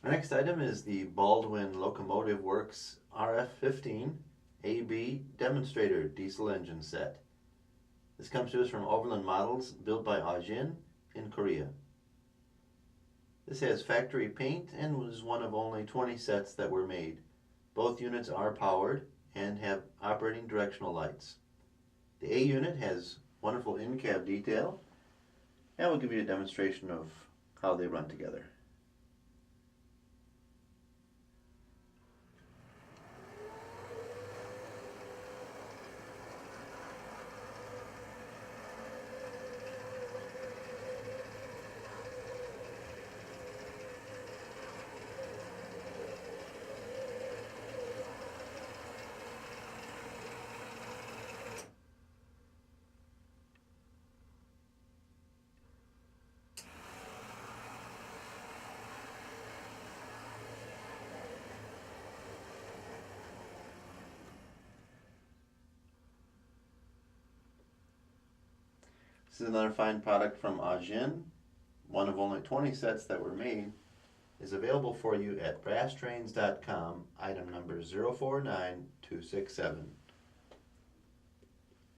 Our next item is the Baldwin Locomotive Works RF15 A&B Demonstrator Diesel Engine Set. This comes to us from Overland Models, built by Ajin in Korea. This has factory paint and was one of only 20 sets that were made. Both units are powered and have operating directional lights. The A unit has wonderful in-cab detail, and we'll give you a demonstration of how they run together. This is another fine product from Ajin. One of only 20 sets that were made. Is available for you at brasstrains.com, item number 049267.